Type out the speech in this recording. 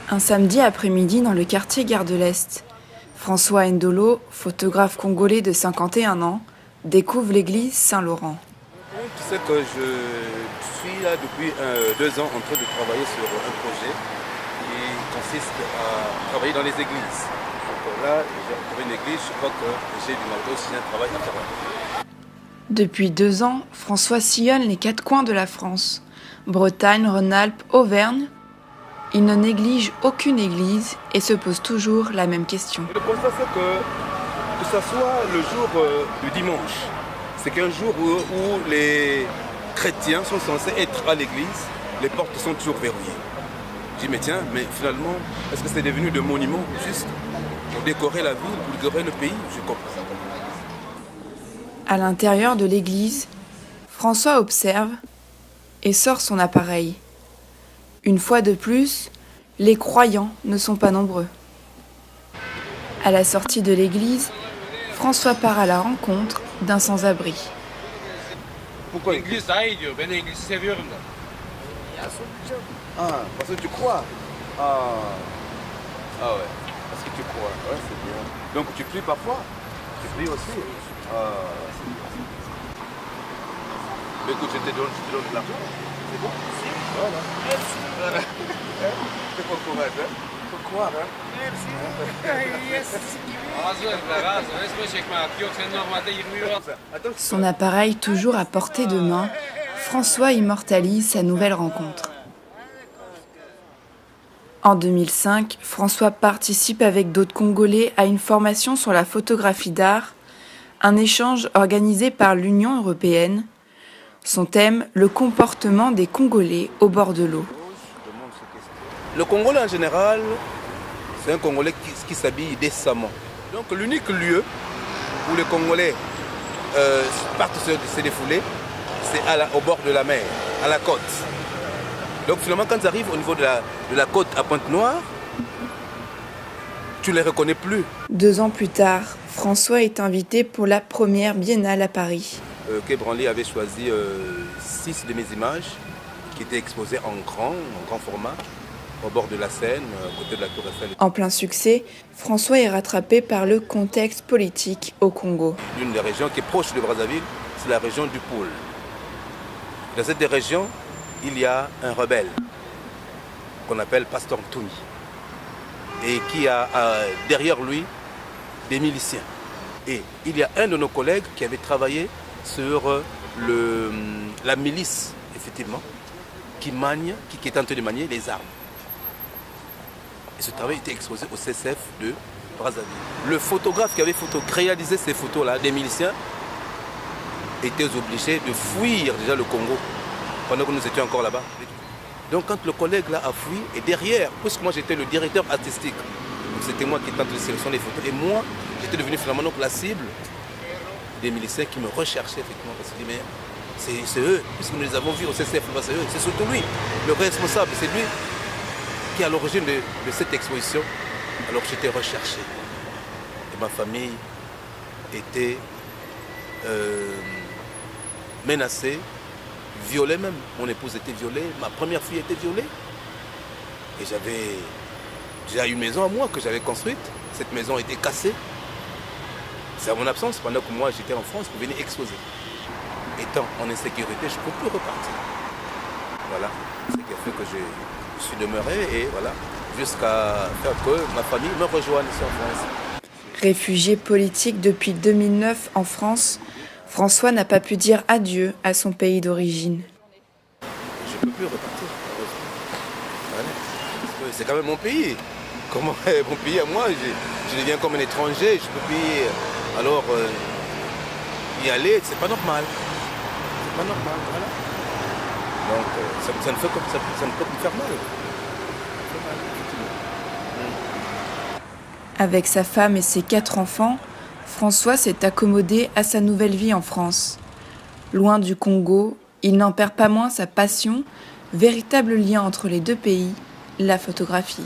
Un samedi après-midi dans le quartier Gare de l'Est, François Ndolo, photographe congolais de 51 ans, découvre l'église Saint-Laurent. Tu sais que je suis là depuis 2 ans en train de travailler sur un projet qui consiste à travailler dans les églises. Donc là, j'ai trouvé une église, je crois que j'ai aussi un travail à faire. Depuis 2 ans, François sillonne les 4 coins de la France, Bretagne, Rhône-Alpes, Auvergne. Il ne néglige aucune église et se pose toujours la même question. Le constat, c'est que ce soit le jour du dimanche, c'est qu'un jour où les chrétiens sont censés être à l'église, les portes sont toujours verrouillées. Je dis, mais tiens, mais finalement, est-ce que c'est devenu des monuments juste pour décorer la ville, pour décorer le pays? Je comprends. À l'intérieur de l'église, François observe et sort son appareil. Une fois de plus, les croyants ne sont pas nombreux. À la sortie de l'église, François part à la rencontre d'un sans-abri. Pourquoi İngiliz daha iyi diyor. Ben İngiliz'i seviyorum da. Ah, parce que tu crois. Ah ouais, parce que tu crois. Ouais, c'est bien. Donc tu pries parfois? Tu pries aussi? C'est bien. Mais écoute, je te donne de l'argent. C'est bon? Voilà. Voilà. C'est bon courage, hein? Faut croire, hein? Ağzı resme çekme hakkı yok. Sen normalde 20 euro. Son appareil toujours à portée de main, François immortalise sa nouvelle rencontre. En 2005, François participe avec d'autres Congolais à une formation sur la photographie d'art, un échange organisé par l'Union européenne. Son thème, le comportement des Congolais au bord de l'eau. Le Congolais en général, c'est un Congolais qui s'habille décemment. Donc l'unique lieu où les Congolais partent se défouler, c'est au bord de la mer, à la côte. Donc finalement, quand tu arrives au niveau de la côte à Pointe-Noire, tu ne les reconnais plus. 2 ans plus tard, François est invité pour la première biennale à Paris. Kay Branly avait choisi 6 de mes images qui étaient exposées en grand format au bord de la Seine, à côté de la Tour Eiffel. En plein succès, François est rattrapé par le contexte politique au Congo. L'une des régions qui est proche de Brazzaville, c'est la région du Pôle. Dans cette région, il y a un rebelle qu'on appelle Pasteur Ntumi et qui a derrière lui des miliciens. Et il y a un de nos collègues qui avait travaillé sur la milice, effectivement, qui est en train de manier les armes. Et ce travail était exposé au CCF de Brazzaville. Le photographe qui avait réalisé ces photos-là, des miliciens, était obligé de fuir déjà le Congo pendant que nous étions encore là-bas. Donc quand le collègue là a fui, et derrière, puisque moi j'étais le directeur artistique, c'était moi qui étais en train de sélectionner les photos, et moi j'étais devenu finalement donc la cible des miliciens qui me recherchaient effectivement, parce que mais c'est eux, puisque nous les avons vus au CCF, c'est eux, c'est surtout lui, le responsable, c'est lui qui est à l'origine de cette exposition, alors que j'étais recherché. Et ma famille était menacée, violée même. Mon épouse était violée, ma première fille était violée. Et j'avais déjà une maison à moi que j'avais construite. Cette maison a été cassée. C'est à mon absence, pendant que moi j'étais en France pour venir exposer. Étant en insécurité, je ne peux plus repartir. Voilà, c'est ce qui a fait que je suis demeuré et voilà, jusqu'à faire que ma famille me rejoigne ici en France. Réfugié politique depuis 2009 en France, François n'a pas pu dire adieu à son pays d'origine. Je ne peux plus repartir, heureusement. Voilà. C'est quand même mon pays. Comment mon pays à moi, je deviens comme un étranger, je ne peux plus alors y aller, c'est pas normal. C'est pas normal, voilà. Donc ça ne peut me faire mal. Avec sa femme et ses 4 enfants, François s'est accommodé à sa nouvelle vie en France. Loin du Congo, il n'en perd pas moins sa passion, véritable lien entre les 2 pays, la photographie.